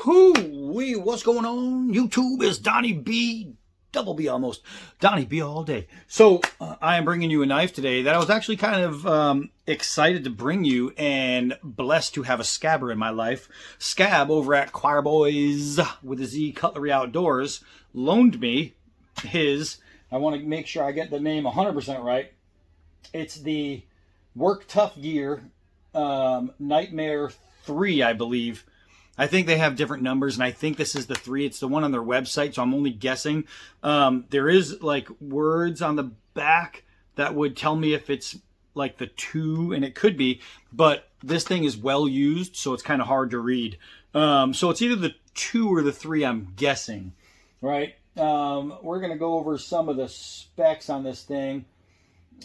Woo-wee, what's going on? YouTube is Donnie B, double B almost, Donnie B all day. So I am bringing you a knife today that I was actually kind of excited to bring you and blessed to have a scabber in my life. Scab over at ChoirBoyz with a Z Cutlery Outdoors loaned me his, I want to make sure I get the name 100% right. It's the Tuff Gear Nightmare III, I believe. I think they have different numbers, and I think this is the 3. It's the one on their website, so I'm only guessing. There is like words on the back that would tell me if it's like the 2, and it could be, but this thing is well used, so it's kind of hard to read. So it's either the 2 or the 3, I'm guessing, right? We're going to go over some of the specs on this thing.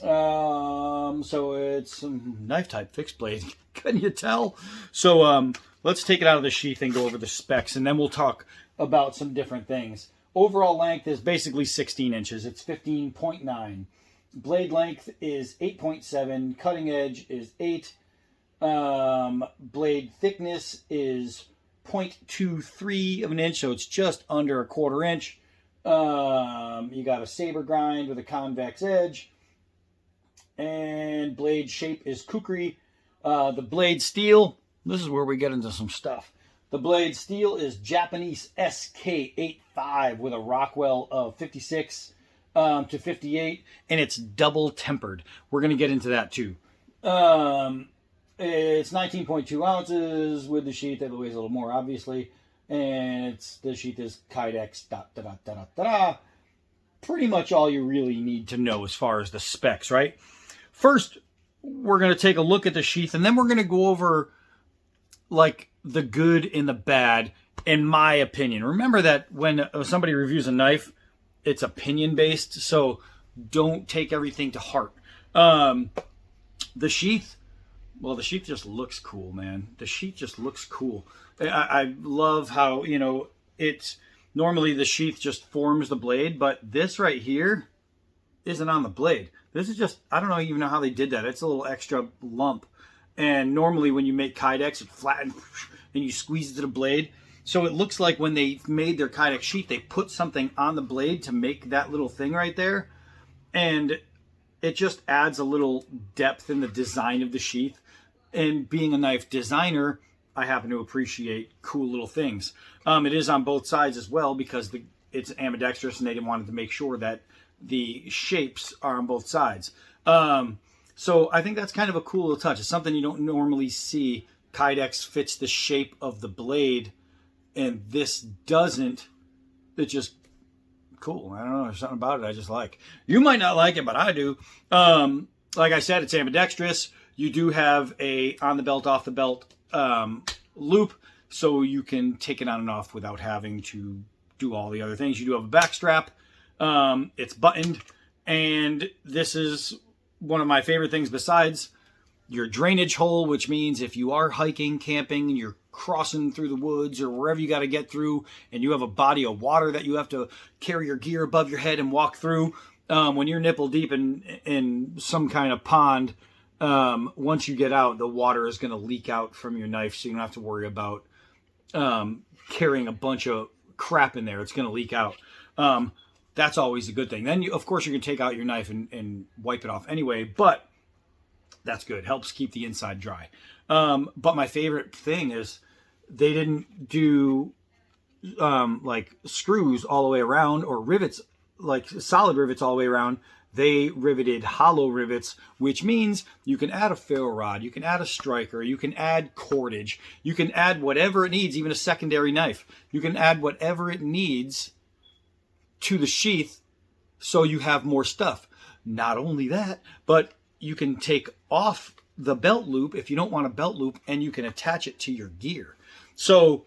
So it's knife type fixed blade. Couldn't you tell? So let's take it out of the sheath and go over the specs, and then we'll talk about some different things. Overall length is basically 16 inches. It's 15.9. Blade length is 8.7. Cutting edge is 8. Blade thickness is 0.23 of an inch, so it's just under a 1/4 inch. You got a saber grind with a convex edge. And blade shape is kukri. The blade steel, this is where we get into some stuff. The blade steel is Japanese SK85 with a Rockwell of 56 to 58, and it's double tempered. We're going to get into that too. It's 19.2 ounces with the sheath. It weighs a little more, obviously. And the sheath is Kydex. Pretty much all you really need to know as far as the specs, right? First, we're going to take a look at the sheath, and then we're going to go over like the good and the bad, in my opinion. Remember that when somebody reviews a knife, it's opinion based, so don't take everything to heart. The sheath, well, the sheath just looks cool, man. The sheath just looks cool. I love how, you know, it's normally the sheath just forms the blade, but this right here isn't on the blade. This is just, I don't even know how they did that. It's a little extra lump. And normally when you make Kydex, it's flattened and you squeeze it to the blade. So it looks like when they made their Kydex sheath, they put something on the blade to make that little thing right there. And it just adds a little depth in the design of the sheath. And being a knife designer, I happen to appreciate cool little things. It is on both sides as well because it's ambidextrous, and they wanted to make sure that the shapes are on both sides. So I think that's kind of a cool little touch. It's something you don't normally see. Kydex fits the shape of the blade, and this doesn't. It's just cool. I don't know. There's something about it I just like. You might not like it, but I do. Like I said, it's ambidextrous. You do have a on the belt, off the belt loop, so you can take it on and off without having to do all the other things. You do have a back strap. It's buttoned, and this is one of my favorite things besides your drainage hole, which means if you are hiking, camping, and you're crossing through the woods or wherever you got to get through, and you have a body of water that you have to carry your gear above your head and walk through, when you're nipple deep in some kind of pond, once you get out, the water is going to leak out from your knife, so you don't have to worry about carrying a bunch of crap in there. It's going to leak out. That's always a good thing. Then, of course, you can take out your knife and wipe it off anyway, but that's good. Helps keep the inside dry. But my favorite thing is they didn't do like screws all the way around or rivets, like solid rivets all the way around. They riveted hollow rivets, which means you can add a ferro rod, you can add a striker, you can add cordage, you can add whatever it needs, even a secondary knife. You can add whatever it needs to the sheath so you have more stuff. Not only that, but you can take off the belt loop if you don't want a belt loop, and you can attach it to your gear. So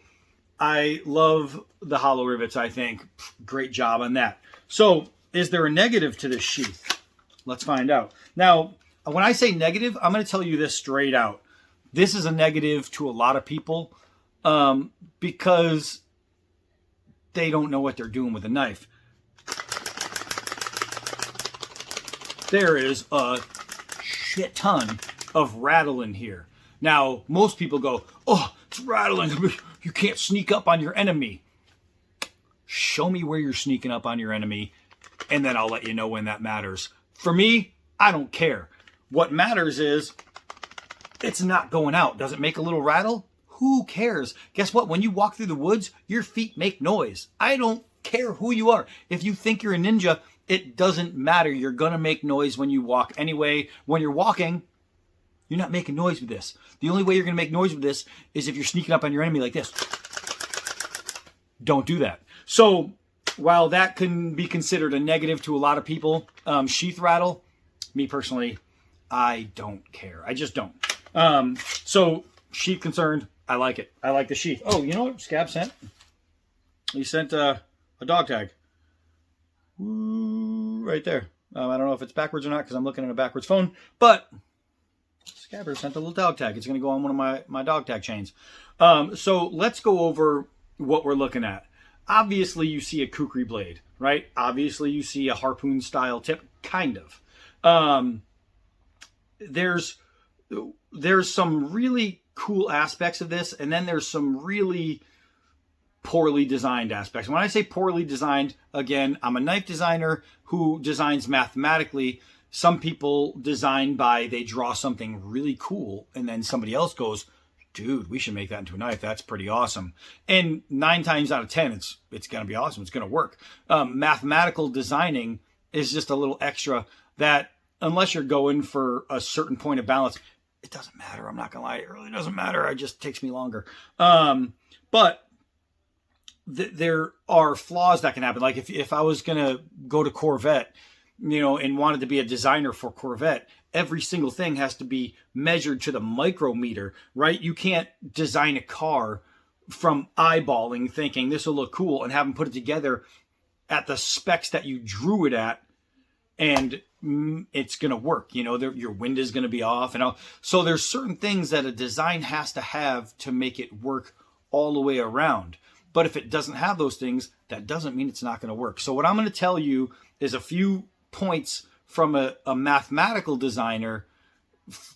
I love the hollow rivets. I think great job on that. So is there a negative to this sheath? Let's find out. Now, when I say negative, I'm going to tell you this straight out. This is a negative to a lot of people because they don't know what they're doing with a knife. There is a shit ton of rattle in here. Now, most people go, oh, it's rattling. You can't sneak up on your enemy. Show me where you're sneaking up on your enemy, and then I'll let you know when that matters. For me, I don't care. What matters is it's not going out. Does it make a little rattle? Who cares? Guess what? When you walk through the woods, your feet make noise. I don't care who you are. If you think you're a ninja, it doesn't matter. You're going to make noise when you walk anyway. When you're walking, you're not making noise with this. The only way you're going to make noise with this is if you're sneaking up on your enemy like this. Don't do that. So while that can be considered a negative to a lot of people, sheath rattle, me personally, I don't care. I just don't. So sheath concerned, I like it. I like the sheath. Oh, you know what Scab sent? He sent a dog tag. Ooh, right there. I don't know if it's backwards or not because I'm looking at a backwards phone, but Scabber sent a little dog tag. It's going to go on one of my dog tag chains. So let's go over what we're looking at. Obviously, you see a kukri blade, right? Obviously, you see a harpoon style tip, kind of. There's some really cool aspects of this, and then there's some really poorly designed aspects. When I say poorly designed, again, I'm a knife designer who designs mathematically. Some people design by they draw something really cool, and then somebody else goes, dude, we should make that into a knife. That's pretty awesome. And 9 times out of 10, it's going to be awesome. It's going to work. Mathematical designing is just a little extra that unless you're going for a certain point of balance, it doesn't matter. I'm not going to lie. It really doesn't matter. It just takes me longer. But there are flaws that can happen. Like if I was going to go to Corvette, and wanted to be a designer for Corvette, every single thing has to be measured to the micrometer, right? You can't design a car from eyeballing, thinking this will look cool, and have them put it together at the specs that you drew it at, and it's going to work. Your wind is going to be off, and all. So there's certain things that a design has to have to make it work all the way around. But if it doesn't have those things, that doesn't mean it's not going to work. So what I'm going to tell you is a few points from a mathematical designer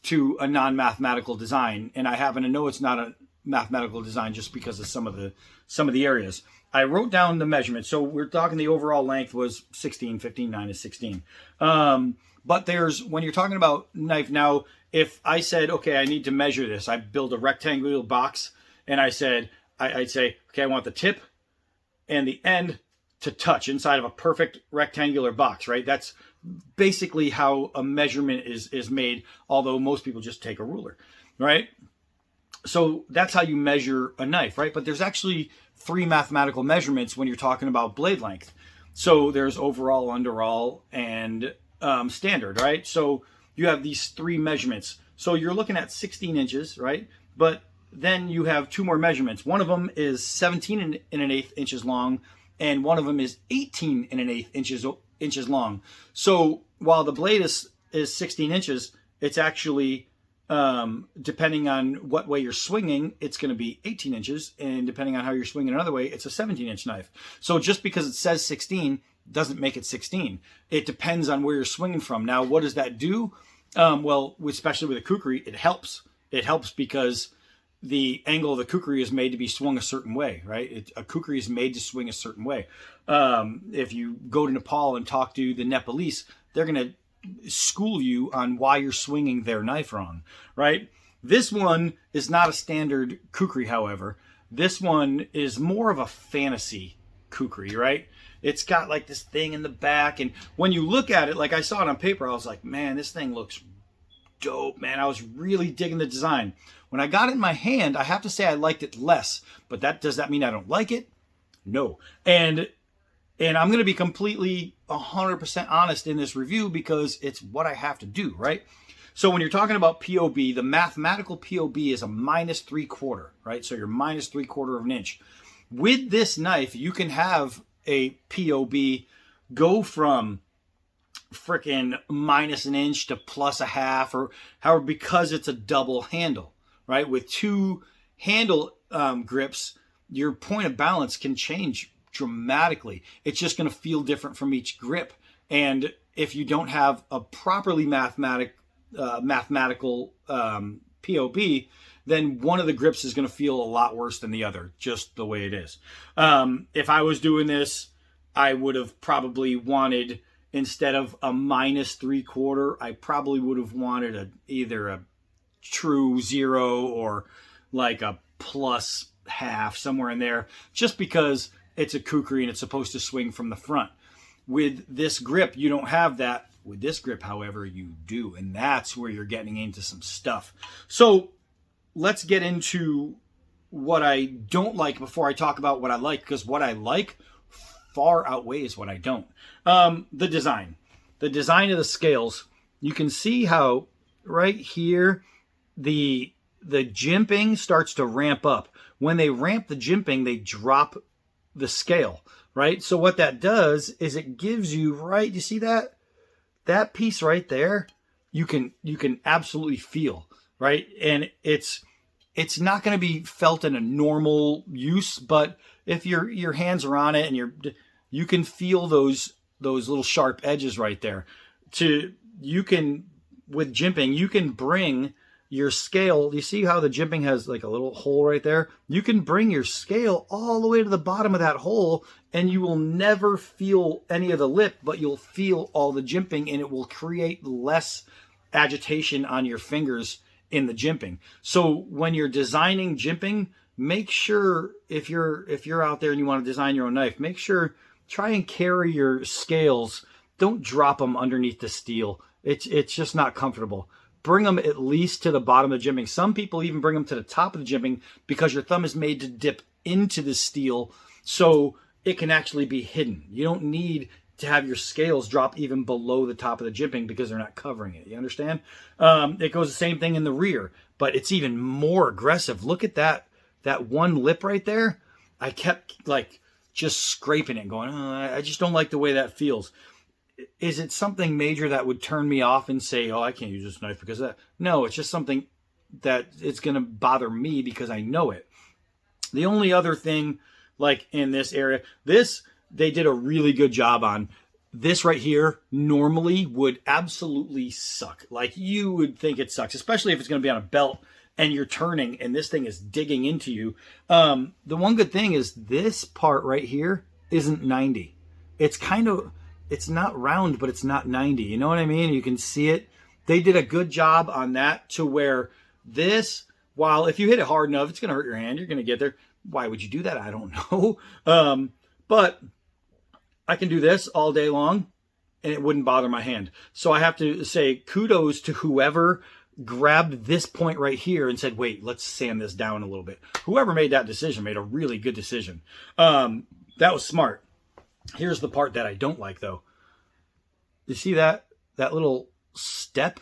to a non-mathematical design. And I happen to know it's not a mathematical design just because of some of the areas. I wrote down the measurements. So we're talking the overall length was 16, 15, 9 is 16. But when you're talking about knife now, if I said, okay, I need to measure this, I build a rectangular box and I'd say, okay, I want the tip and the end to touch inside of a perfect rectangular box, right? That's basically how a measurement is made, although most people just take a ruler, right? So that's how you measure a knife, right? But there's actually 3 mathematical measurements when you're talking about blade length. So there's overall, underall, and standard, right? So you have these 3 measurements. So you're looking at 16 inches, right? But then you have 2 more measurements. One of them is 17 and an eighth inches long, and one of them is 18 and an eighth inches long. So while the blade is 16 inches, it's actually, depending on what way you're swinging, it's going to be 18 inches. And depending on how you're swinging another way, it's a 17-inch knife. So just because it says 16 doesn't make it 16. It depends on where you're swinging from. Now, what does that do? Well, especially with a kukri, it helps. It helps because the angle of the kukri is made to be swung a certain way, right? A kukri is made to swing a certain way. If you go to Nepal and talk to the Nepalese, they're going to school you on why you're swinging their knife wrong, right? This one is not a standard kukri, however. This one is more of a fantasy kukri, right? It's got like this thing in the back, and when you look at it, like I saw it on paper, I was like, man, this thing looks dope, man. I was really digging the design. When I got it in my hand, I have to say I liked it less, but does that mean I don't like it? No. And I'm going to be completely 100% honest in this review because it's what I have to do, right? So when you're talking about POB, the mathematical POB is a -3/4, right? So you're -3/4 of an inch. With this knife, you can have a POB go from freaking -1 inch to +1/2 or however, because it's a double handle, right? With 2 handle grips, your point of balance can change dramatically. It's just going to feel different from each grip. And if you don't have a properly mathematical POB, then one of the grips is going to feel a lot worse than the other, just the way it is. If I was doing this, I would have probably wanted, instead of a -3/4, I probably would have wanted either a true 0 or like a +1/2, somewhere in there, just because it's a kukri and it's supposed to swing from the front. With this grip, you don't have that. With this grip, however, you do, and that's where you're getting into some stuff. So let's get into what I don't like before I talk about what I like, because what I like far outweighs what I don't. The design of the scales. You can see how right here the jimping starts to ramp up. When they ramp the jimping, they drop the scale, right? So what that does is it gives you, right, you see that piece right there? You can absolutely feel, right? And it's not going to be felt in a normal use, but if your hands are on it and you can feel those little sharp edges right there. With jimping, you can bring your scale. You see how the jimping has like a little hole right there? You can bring your scale all the way to the bottom of that hole, and you will never feel any of the lip, but you'll feel all the jimping, and it will create less agitation on your fingers in the jimping. So when you're designing jimping, make sure, if you're out there and you want to design your own knife, make sure, try and carry your scales. Don't drop them underneath the steel. It's just not comfortable. Bring them at least to the bottom of the jimping. Some people even bring them to the top of the jimping because your thumb is made to dip into the steel so it can actually be hidden. You don't need to have your scales drop even below the top of the jimping because they're not covering it. You understand? It goes the same thing in the rear, but it's even more aggressive. Look at that one lip right there. I kept like just scraping it, going, oh, I just don't like the way that feels. Is it something major that would turn me off and say, oh, I can't use this knife because of that? No, it's just something that it's going to bother me because I know it. The only other thing, like in this area, they did a really good job on. This right here normally would absolutely suck. Like, you would think it sucks, especially if it's going to be on a belt and you're turning and this thing is digging into you. The one good thing is this part right here isn't 90. It's not round, but it's not 90. You know what I mean? You can see it. They did a good job on that, to where this, while if you hit it hard enough, it's going to hurt your hand. You're going to get there. Why would you do that? I don't know. But I can do this all day long and it wouldn't bother my hand. So I have to say kudos to whoever grabbed this point right here and said, wait, let's sand this down a little bit. Whoever made that decision made a really good decision. That was smart. Here's the part that I don't like, though. You see that little step?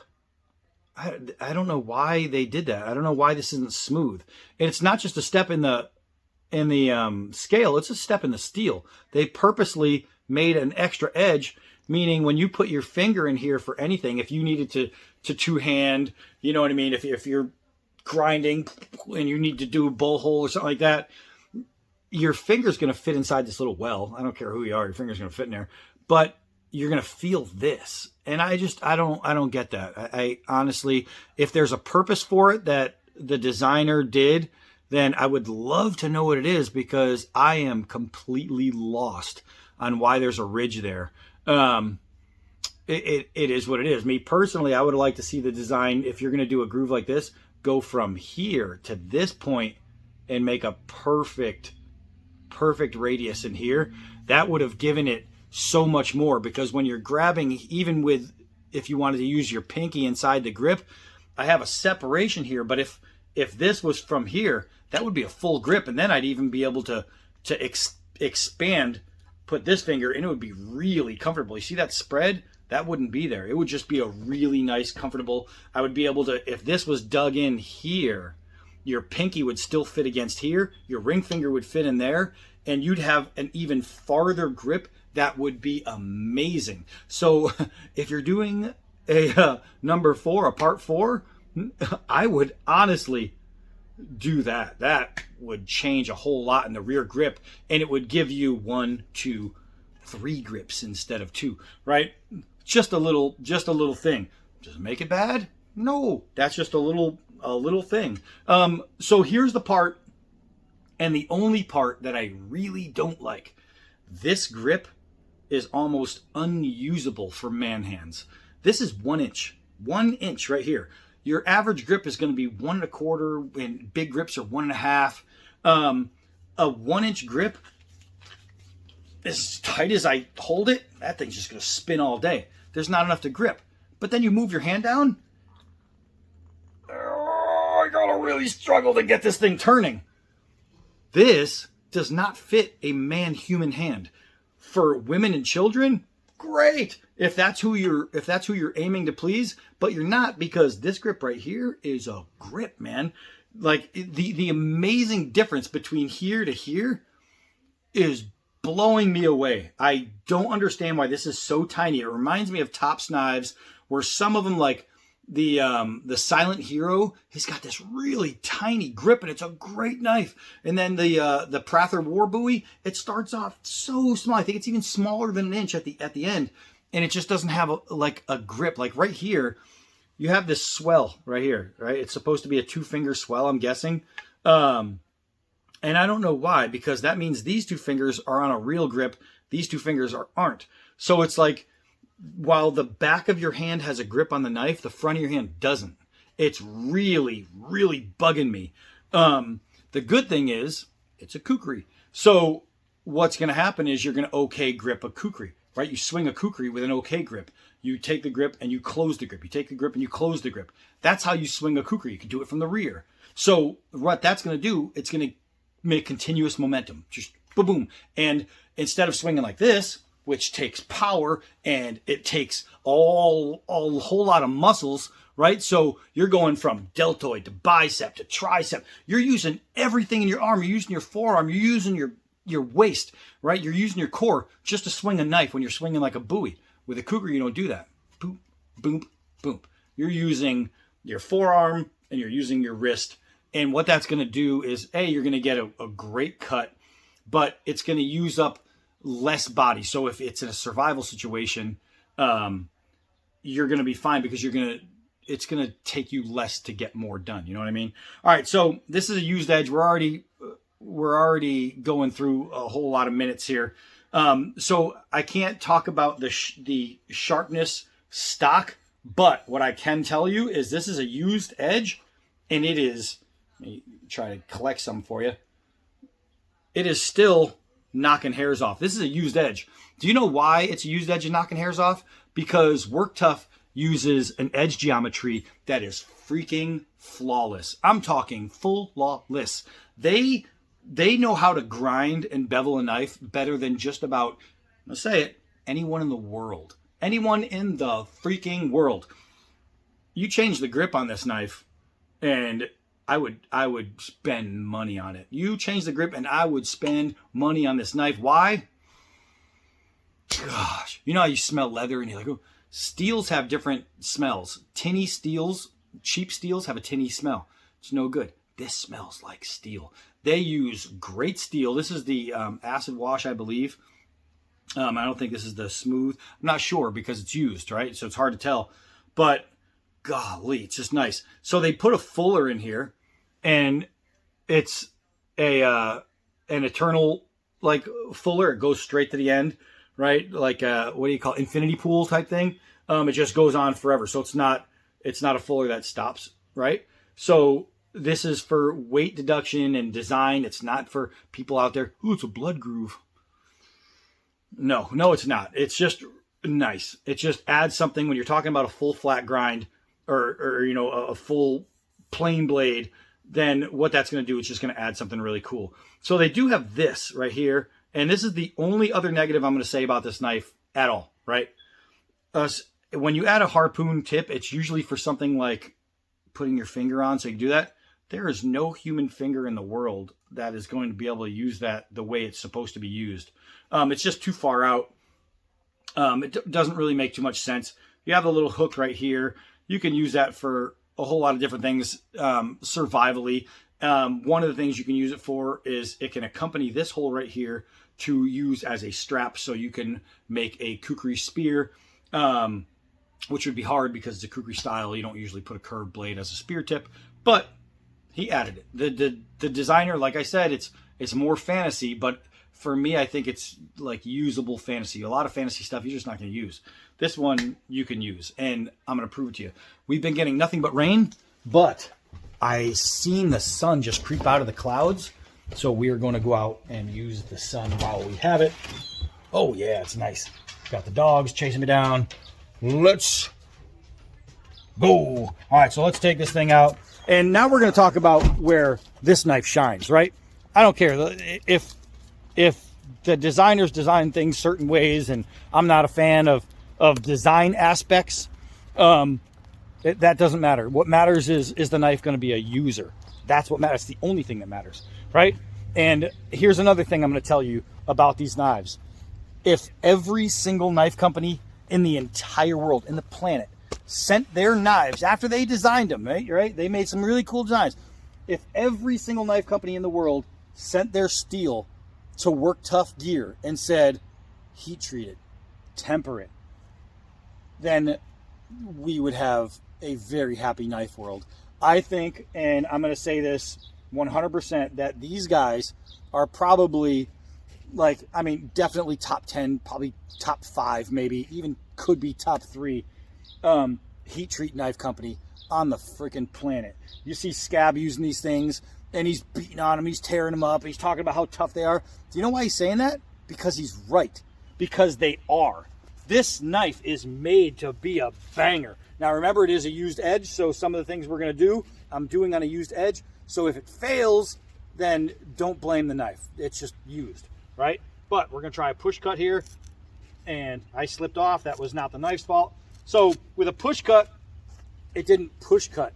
I don't know why they did that. I don't know why this isn't smooth. And it's not just a step in the scale. It's a step in the steel. They purposely made an extra edge, meaning when you put your finger in here for anything, if you needed to two-hand, you know what I mean? If you're grinding and you need to do a bowl hole or something like that, your finger's going to fit inside this little well. I don't care who you are. Your finger's going to fit in there, but you're going to feel this. And I don't get that. I honestly, if there's a purpose for it that the designer did, then I would love to know what it is, because I am completely lost on why there's a ridge there. It is what it is. Me personally, I would like to see the design, if you're going to do a groove like this, go from here to this point and make a perfect radius in here. That would have given it so much more, because when you're grabbing, even with, if you wanted to use your pinky inside the grip, I have a separation here, but if this was from here, that would be a full grip, and then I'd even be able to expand, put this finger, and it would be really comfortable. You see that spread? That wouldn't be there. It would just be a really nice, comfortable, I would be able to, if this was dug in here, your pinky would still fit against here, your ring finger would fit in there, and you'd have an even farther grip. That would be amazing. So if you're doing a number 4, a part 4, I would honestly do that. That would change a whole lot in the rear grip, and it would give you 1, 2, 3 grips instead of 2, right? Just a little thing. Does it make it bad? No, that's just a little thing. So here's the part, and the only part that I really don't like. This grip is almost unusable for man hands. This is 1 inch. 1 inch right here. Your average grip is going to be 1 1/4, and big grips are 1 1/2. A 1 inch grip, as tight as I hold it, that thing's just going to spin all day. There's not enough to grip. But then you move your hand down. Oh, I gotta really struggle to get this thing turning. This does not fit a man-human hand. For women and children, great. If that's who you're aiming to please, but you're not, because this grip right here is a grip, man. Like the amazing difference between here to here is blowing me away. I don't understand why this is so tiny. It reminds me of Tops knives, where some of them, like the Silent Hero, has got this really tiny grip, and it's a great knife. And then the Prather War Bowie, it starts off so small. I think it's even smaller than 1 inch at the end, and it just doesn't have a grip. Like right here, you have this swell right here, right? It's supposed to be a 2-finger swell, I'm guessing. And I don't know why, because that means these 2 fingers are on a real grip. These 2 fingers aren't. So it's like, while the back of your hand has a grip on the knife, the front of your hand doesn't. It's really, really bugging me. The good thing is, it's a kukri. So what's going to happen is you're going to okay grip a kukri, right? You swing a kukri with an okay grip. You take the grip and you close the grip. You take the grip and you close the grip. That's how you swing a kukri. You can do it from the rear. So what that's going to do, it's going to make continuous momentum. Just boom, boom. And instead of swinging like this, which takes power and it takes a whole lot of muscles, right? So you're going from deltoid to bicep to tricep. You're using everything in your arm. You're using your forearm. You're using your waist, right? You're using your core just to swing a knife when you're swinging like a Bowie. With a kukri, you don't do that. Boom, boom, boom. You're using your forearm and you're using your wrist. And what that's going to do is, you're going to get a great cut, but it's going to use up less body. So if it's in a survival situation, you're going to be fine, because it's going to take you less to get more done. You know what I mean? All right. So this is a used edge. We're already going through a whole lot of minutes here. So I can't talk about the sharpness stock, but what I can tell you is this is a used edge, and it is, let me try to collect some for you. It is still knocking hairs off. This is a used edge. Do you know why it's a used edge and knocking hairs off? Because Work Tuff uses an edge geometry that is freaking flawless. I'm talking flawless. They know how to grind and bevel a knife better than just about, let's say it, anyone in the world. Anyone in the freaking world. You change the grip on this knife, and I would spend money on it. You change the grip and I would spend money on this knife. Why? Gosh, you know how you smell leather and you're like, oh, steels have different smells. Tinny steels, cheap steels have a tinny smell. It's no good. This smells like steel. They use great steel. This is the acid wash, I believe. I don't think this is the smooth. I'm not sure because it's used, right? So it's hard to tell. But golly, it's just nice. So they put a fuller in here, and it's an eternal like fuller. It goes straight to the end, right? Like what do you call it? Infinity pool type thing. It just goes on forever. So it's not a fuller that stops, right? So this is for weight deduction and design. It's not for people out there. Ooh, it's a blood groove. No, it's not. It's just nice. It just adds something when you're talking about a full flat grind or you know, a full plain blade. Then what that's going to do is just going to add something really cool. So they do have this right here. And this is the only other negative I'm going to say about this knife at all, right? When you add a harpoon tip, it's usually for something like putting your finger on, so you can do that. There is no human finger in the world that is going to be able to use that the way it's supposed to be used. It's just too far out. It doesn't really make too much sense. You have the little hook right here. You can use that for a whole lot of different things, survivally. One of the things you can use it for is it can accompany this hole right here to use as a strap, so you can make a kukri spear. which would be hard because it's a kukri style. You don't usually put a curved blade as a spear tip, but he added it. The designer, like I said, it's more fantasy, but for me, I think it's like usable fantasy. A lot of fantasy stuff you're just not going to use. This one you can use, and I'm going to prove it to you. We've been getting nothing but rain, but I seen the sun just creep out of the clouds, so we are going to go out and use the sun while we have it. Oh yeah, it's nice. Got the dogs chasing me down. Let's go. All right, so let's take this thing out. And now we're going to talk about where this knife shines, right? I don't care if the designers design things certain ways, and I'm not a fan of design aspects. That doesn't matter. What matters is the knife going to be a user? That's what matters. It's the only thing that matters, right? And here's another thing I'm going to tell you about these knives. If every single knife company in the entire world, in the planet, sent their knives after they designed them, right? They made some really cool designs. If every single knife company in the world sent their steel to work Tuff Gear and said, heat treat it, temper it, then we would have a very happy knife world. I think, and I'm going to say this 100%, that these guys are probably definitely top 10, probably top 5, maybe even could be top 3 heat treat knife company on the freaking planet. You see Scab using these things, and he's beating on them, he's tearing them up, he's talking about how tough they are. Do you know why he's saying that? Because he's right. Because they are. This knife is made to be a banger. Now remember, it is a used edge, so some of the things we're going to do, I'm doing on a used edge. So if it fails, then don't blame the knife. It's just used, right? But we're going to try a push cut here, and I slipped off. That was not the knife's fault. So with a push cut, it didn't push cut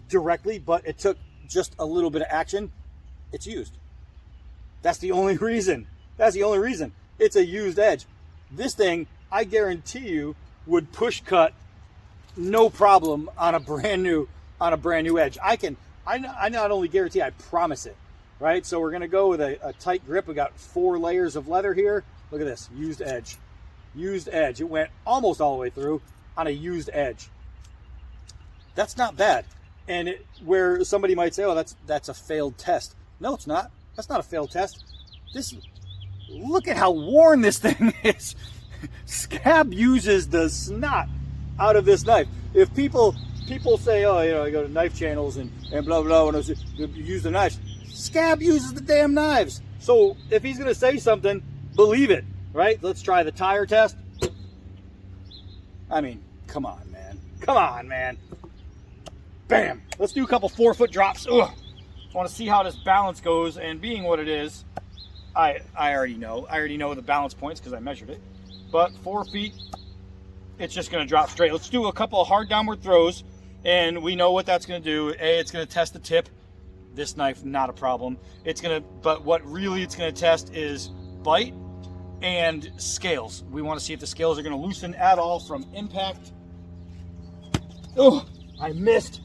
directly, but it took just a little bit of action. It's used. That's the only reason. That's the only reason. It's a used edge. This thing, I guarantee you, would push cut no problem on a brand new edge. I not only guarantee, I promise it, right? So we're gonna go with a tight grip. We got 4 layers of leather here. Look at this, used edge. Used edge. It went almost all the way through on a used edge. That's not bad. And where somebody might say, oh, that's a failed test. No, it's not. That's not a failed test. Look at how worn this thing is. Scab uses the snot out of this knife. If people say, oh, I go to knife channels and blah, blah, and use the knives. Scab uses the damn knives. So if he's going to say something, believe it, right? Let's try the tire test. I mean, come on, man. Come on, man. Bam. Let's do a couple 4-foot drops. Ugh. I want to see how this balance goes, and being what it is, I already know. I already know the balance points because I measured it. But 4 feet, it's just going to drop straight. Let's do a couple of hard downward throws, and we know what that's going to do. It's going to test the tip. This knife, not a problem. But what really it's going to test is bite and scales. We want to see if the scales are going to loosen at all from impact. Oh, I missed.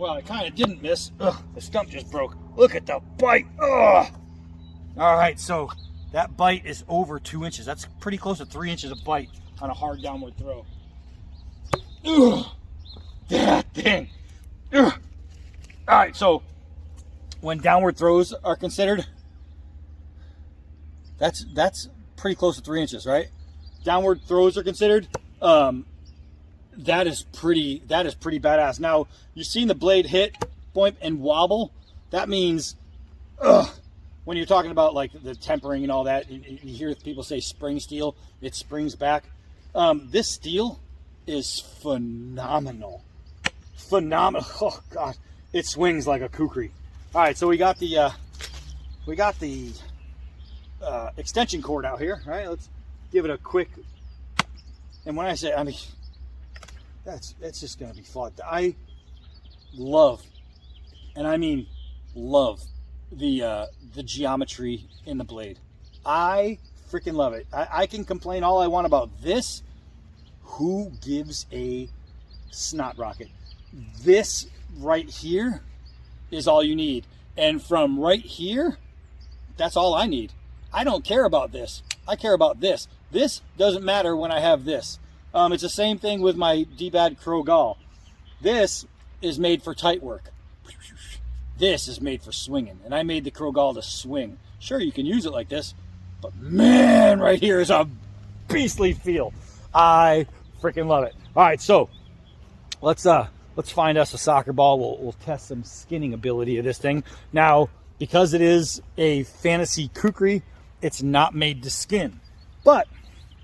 Well, I kind of didn't miss. Ugh, the stump just broke. Look at the bite. Ugh. All right, so that bite is over 2 inches. That's pretty close to 3 inches of bite on a hard downward throw. Ugh, that thing. Ugh. All right, so when downward throws are considered, that's pretty close to 3 inches, right? Downward throws are considered. That is pretty badass. Now, you've seen the blade hit, boink, and wobble. That means, when you're talking about like the tempering and all that, you hear people say spring steel, it springs back. This steel is phenomenal. Phenomenal. Oh God, it swings like a kukri. All right, so we got the extension cord out here. All right, let's give it a quick. And when I say, I mean, that's just gonna be fun. I love, and I mean love, the geometry in the blade. I freaking love it. I can complain all I want about this. Who gives a snot rocket? This right here is all you need. And from right here, that's all I need. I don't care about this. I care about this. This doesn't matter when I have this. It's the same thing with my D-Bad Crow Gall. This is made for tight work. This is made for swinging, and I made the Crow Gall to swing. Sure, you can use it like this, but man, right here is a beastly feel. I freaking love it. All right, so let's find us a soccer ball. We'll test some skinning ability of this thing. Now, because it is a fantasy kukri, it's not made to skin. But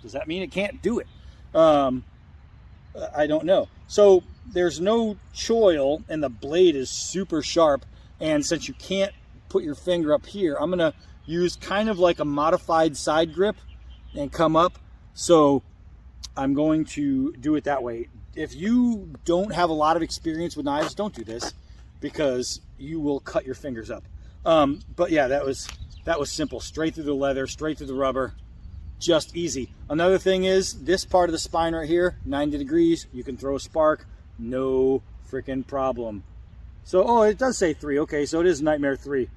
does that mean it can't do it? I don't know. So there's no choil, and the blade is super sharp. And since you can't put your finger up here, I'm gonna use kind of like a modified side grip and come up. So I'm going to do it that way. If you don't have a lot of experience with knives, don't do this, because you will cut your fingers up. But yeah, that was simple. Straight through the leather, straight through the rubber, just easy. Another thing is this part of the spine right here, 90 degrees. You can throw a spark, no freaking problem. So, oh, it does say 3. Okay, so it is Nightmare 3.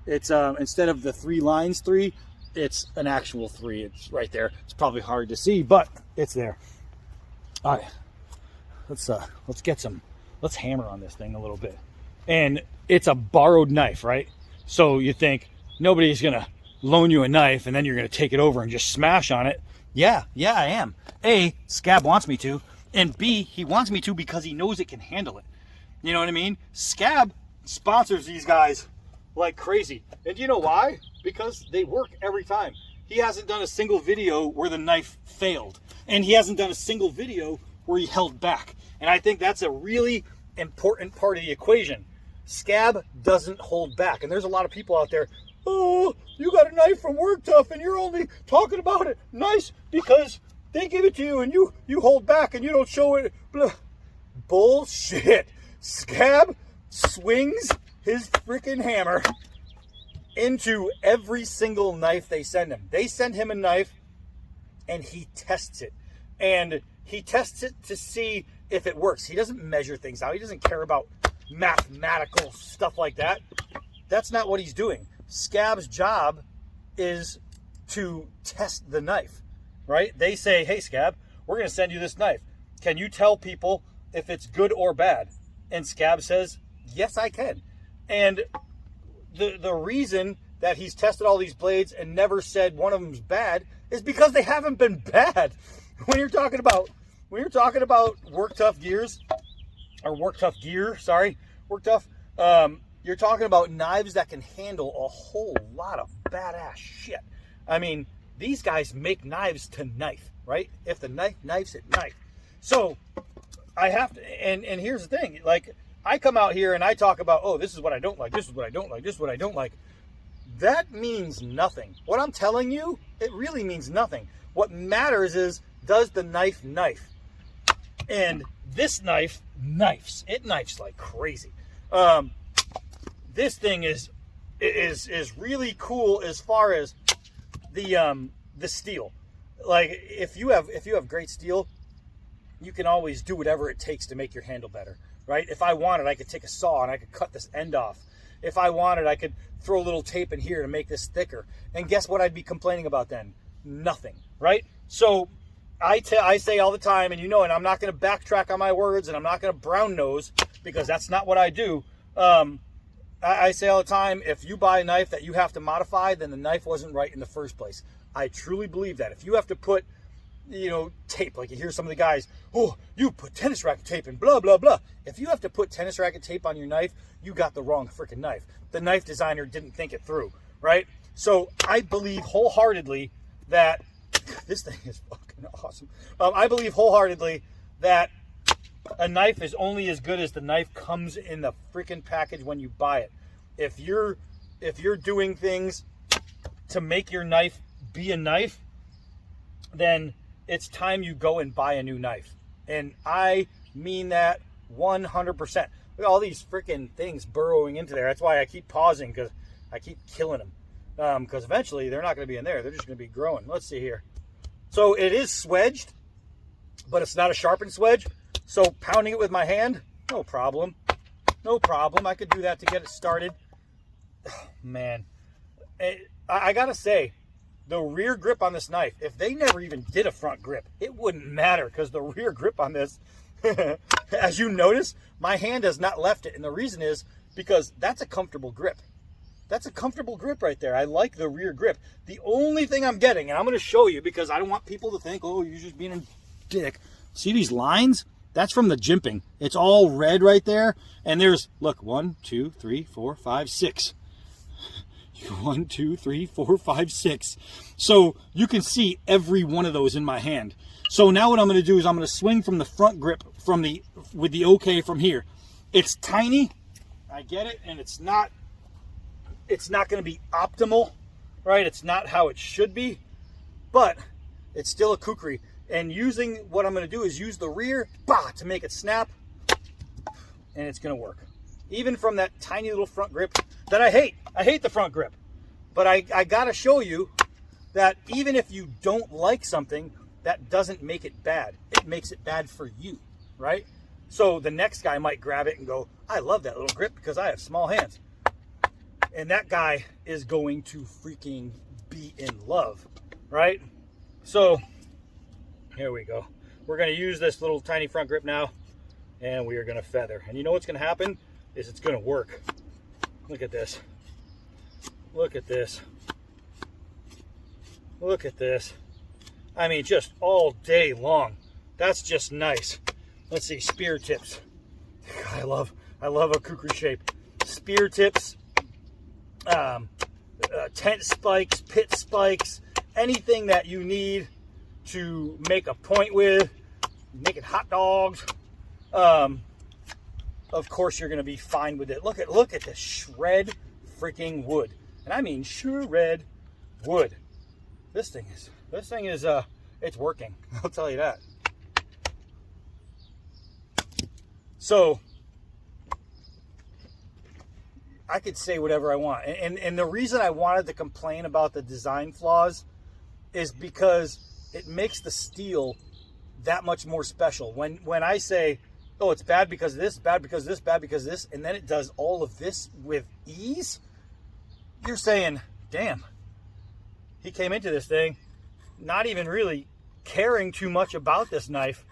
It's instead of the 3 lines 3, it's an actual 3. It's right there. It's probably hard to see, but it's there. All right, let's hammer on this thing a little bit. And it's a borrowed knife, right? So you think nobody's gonna loan you a knife and then you're gonna take it over and just smash on it. Yeah, I am. A, Scab wants me to, and B, he wants me to because he knows it can handle it. You know what I mean? Scab sponsors these guys like crazy. And you know why? Because they work every time. He hasn't done a single video where the knife failed. And he hasn't done a single video where he held back. And I think that's a really important part of the equation. Scab doesn't hold back. And there's a lot of people out there, oh, you got a knife from Work Tuff and you're only talking about it nice because they give it to you and you hold back and you don't show it. Blah. Bullshit. Scab swings his freaking hammer into every single knife they send him. They send him a knife and he tests it. And he tests it to see if it works. He doesn't measure things out. He doesn't care about mathematical stuff like that. That's not what he's doing. Scab's job is to test the knife, right? They say, hey, Scab, we're going to send you this knife. Can you tell people if it's good or bad? And Scab says, yes, I can. And the reason that he's tested all these blades and never said one of them's bad is because they haven't been bad. When you're talking about Work Tuff gears, or Work Tuff gear, sorry, Work Tuff, you're talking about knives that can handle a whole lot of badass shit. I mean, these guys make knives to knife, right? If the knife knifes it, knife. So I have to, and here's the thing, like, I come out here and I talk about, oh, this is what I don't like, this is what I don't like, this is what I don't like. That means nothing. What I'm telling you, it really means nothing. What matters is, does the knife knife? And this knife knifes. It knifes like crazy. This thing is really cool as far as the steel. Like, if you have great steel, you can always do whatever it takes to make your handle better, right? If I wanted, I could take a saw and I could cut this end off. If I wanted, I could throw a little tape in here to make this thicker. And guess what I'd be complaining about then? Nothing, right? So I say all the time, and you know, and I'm not going to backtrack on my words, and I'm not going to brown nose, because that's not what I do. I say all the time, if you buy a knife that you have to modify, then the knife wasn't right in the first place. I truly believe that. If you have to put, you know, tape, like you hear some of the guys, oh, you put tennis racket tape and blah, blah, blah. If you have to put tennis racket tape on your knife, you got the wrong freaking knife. The knife designer didn't think it through, right? So I believe wholeheartedly that this thing is fucking awesome. I believe wholeheartedly that a knife is only as good as the knife comes in the freaking package when you buy it. If you're doing things to make your knife be a knife, then it's time you go and buy a new knife. And I mean that 100%. Look at all these freaking things burrowing into there. That's why I keep pausing, because I keep killing them. Because eventually they're not going to be in there. They're just going to be growing. Let's see here. So it is swedged, but it's not a sharpened swedge. So pounding it with my hand, no problem. No problem. I could do that to get it started. Oh, man. I got to say, the rear grip on this knife, if they never even did a front grip, it wouldn't matter, because the rear grip on this, as you notice, my hand has not left it. And the reason is because that's a comfortable grip. That's a comfortable grip right there. I like the rear grip. The only thing I'm getting, and I'm going to show you because I don't want people to think, oh, you're just being a dick. See these lines? That's from the jimping. It's all red right there. And there's, look, 1, 2, 3, 4, 5, 6. 1, 2, 3, 4, 5, 6. So you can see every one of those in my hand. So now what I'm going to do is I'm going to swing from the front grip with the OK from here. It's tiny. I get it, and it's not going to be optimal, right? It's not how it should be, but it's still a kukri. And using what I'm going to do is use the rear to make it snap, and it's going to work. Even from that tiny little front grip that I hate. I hate the front grip. But I got to show you that even if you don't like something, that doesn't make it bad. It makes it bad for you, right? So the next guy might grab it and go, I love that little grip because I have small hands. And that guy is going to freaking be in love, right? So here we go. We're going to use this little tiny front grip now, and we are going to feather. And you know what's going to happen is it's going to work. Look at this. Look at this. Look at this. I mean, just all day long. That's just nice. Let's see, spear tips. God, I love a kukri shape. Spear tips, tent spikes, pit spikes, anything that you need to make a point with, making hot dogs. Of course, you're going to be fine with it. Look at the shred freaking wood, and I mean shred wood. This thing is it's working. I'll tell you that. So I could say whatever I want, and the reason I wanted to complain about the design flaws is because it makes the steel that much more special. When I say, oh, it's bad because of this, bad because of this, bad because of this, and then it does all of this with ease, you're saying, damn, he came into this thing not even really caring too much about this knife,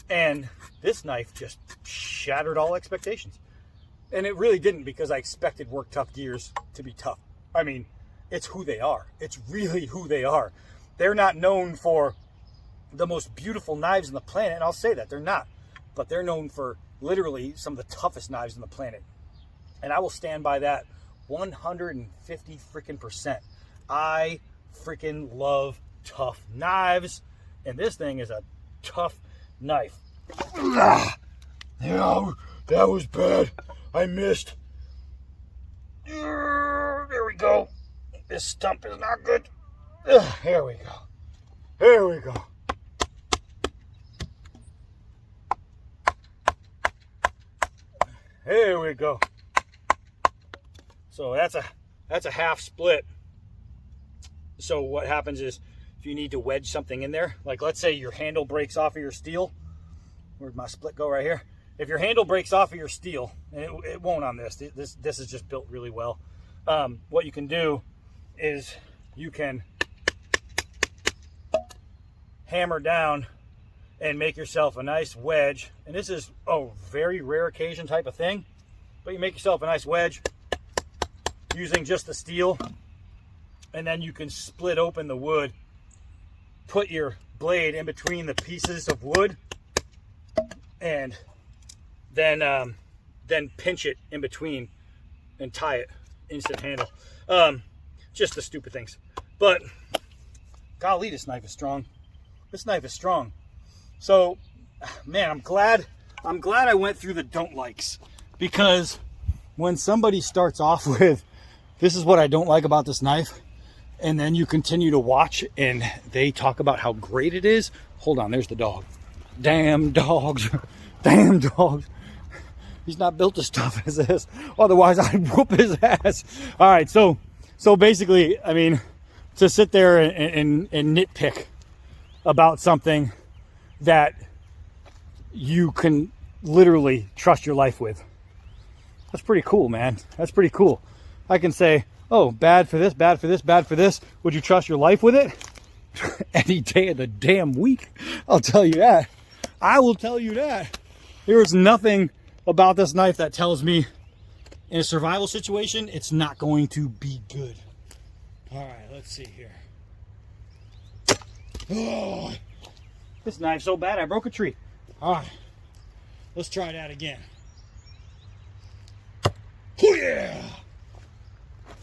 and this knife just shattered all expectations. And it really didn't, because I expected Work Tuff Gears to be tough. I mean, it's who they are. It's really who they are. They're not known for the most beautiful knives on the planet, and I'll say that, they're not. But they're known for literally some of the toughest knives on the planet. And I will stand by that 150 freaking %. I freaking love tough knives, and this thing is a tough knife. Yeah, that was bad. I missed. There we go. This stump is not good. Here we go. Here we go. Here we go. So that's a half split. So what happens is, if you need to wedge something in there, like let's say your handle breaks off of your steel. Where'd my split go? Right here. If your handle breaks off of your steel, and it won't on this. This is just built really well. What you can do is you can hammer down and make yourself a nice wedge. And this is a very rare occasion type of thing, but you make yourself a nice wedge using just the steel, and then you can split open the wood, put your blade in between the pieces of wood, and then pinch it in between and tie it. Instant handle. Just the stupid things. But golly, this knife is strong. This knife is strong. So, man, I'm glad I went through the don't likes, because when somebody starts off with, this is what I don't like about this knife, and then you continue to watch and they talk about how great it is. Hold on, there's the dog. Damn dogs. Damn dogs. He's not built as tough as this. Otherwise, I'd whoop his ass. All right, so basically, I mean, to sit there and nitpick about something that you can literally trust your life with. That's pretty cool, man. That's pretty cool. I can say, oh, bad for this, bad for this, bad for this. Would you trust your life with it? Any day of the damn week. I'll tell you that. I will tell you that. There is nothing about this knife that tells me in a survival situation it's not going to be good. All right, let's see here. Oh, this knife's so bad I broke a tree. All right, let's try that again. Oh yeah!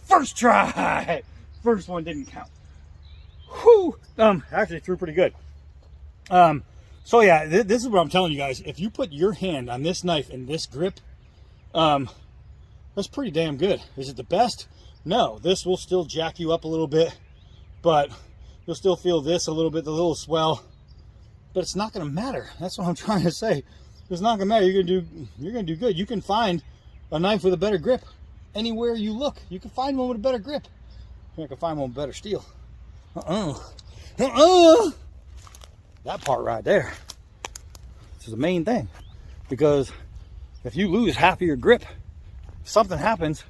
First try. First one didn't count. Whew. Actually threw pretty good. So yeah, this is what I'm telling you guys. If you put your hand on this knife and this grip, that's pretty damn good. Is it the best? No, this will still jack you up a little bit, but you'll still feel this a little bit, the little swell, but it's not going to matter. That's what I'm trying to say. It's not going to matter. You're going to do good. You can find a knife with a better grip anywhere you look. You can find one with a better grip. You can find one with better steel. That part right there. This is the main thing, because if you lose half of your grip, if something happens,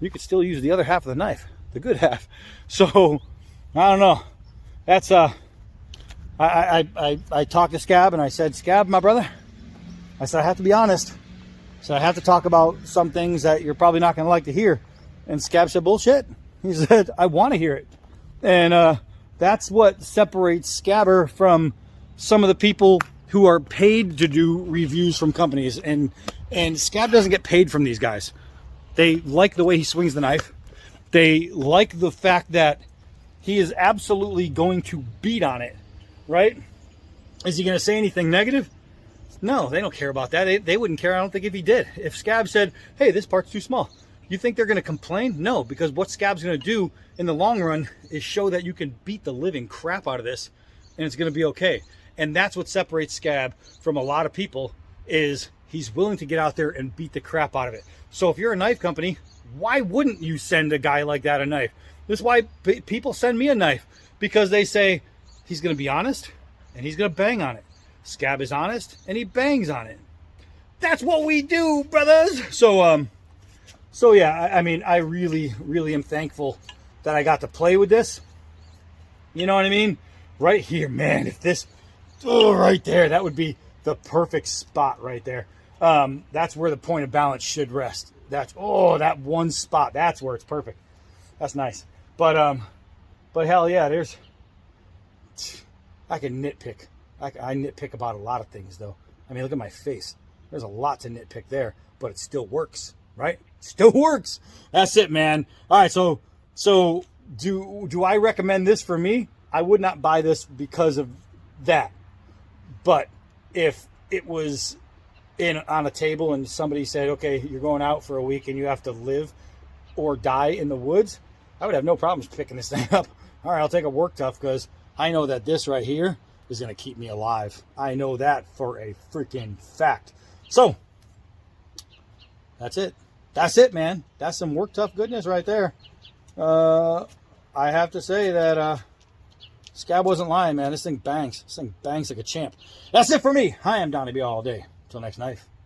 you could still use the other half of the knife, the good half. So I don't know. That's I talked to Scab and I said, Scab, my brother, I said, I have to be honest. So I have to talk about some things that you're probably not going to like to hear. And Scab said, bullshit. He said, I want to hear it. And that's what separates Scabber from some of the people who are paid to do reviews from companies. And Scab doesn't get paid from these guys. They like the way he swings the knife. They like the fact that he is absolutely going to beat on it, right? Is he going to say anything negative? No, they don't care about that. They wouldn't care, I don't think, if he did. If Scab said, hey, this part's too small, you think they're going to complain? No, because what Scab's going to do in the long run is show that you can beat the living crap out of this, and it's going to be okay. And that's what separates Scab from a lot of people, is he's willing to get out there and beat the crap out of it. So if you're a knife company, why wouldn't you send a guy like that a knife? This is why people send me a knife, because they say he's going to be honest and he's going to bang on it. Scab is honest and he bangs on it. That's what we do, brothers. So yeah, I mean, I really, really am thankful that I got to play with this. You know what I mean? Right here, man. If this, right there, that would be the perfect spot right there. That's where the point of balance should rest. That's, that one spot. That's where it's perfect. That's nice. But hell yeah, I can nitpick. I nitpick about a lot of things, though. I mean, look at my face. There's a lot to nitpick there, but it still works, right? Still works. That's it, man. All right, so do I recommend this for me? I would not buy this because of that. But if it was on a table and somebody said, okay, you're going out for a week and you have to live or die in the woods, I would have no problems picking this thing up. All right, I'll take a work tough, because I know that this right here is going to keep me alive. I know that for a freaking fact. So that's it. That's it, man. That's some work tough goodness right there. I have to say that Scab wasn't lying, man. This thing bangs. This thing bangs like a champ. That's it for me. I am Donnie B all day. Till next knife.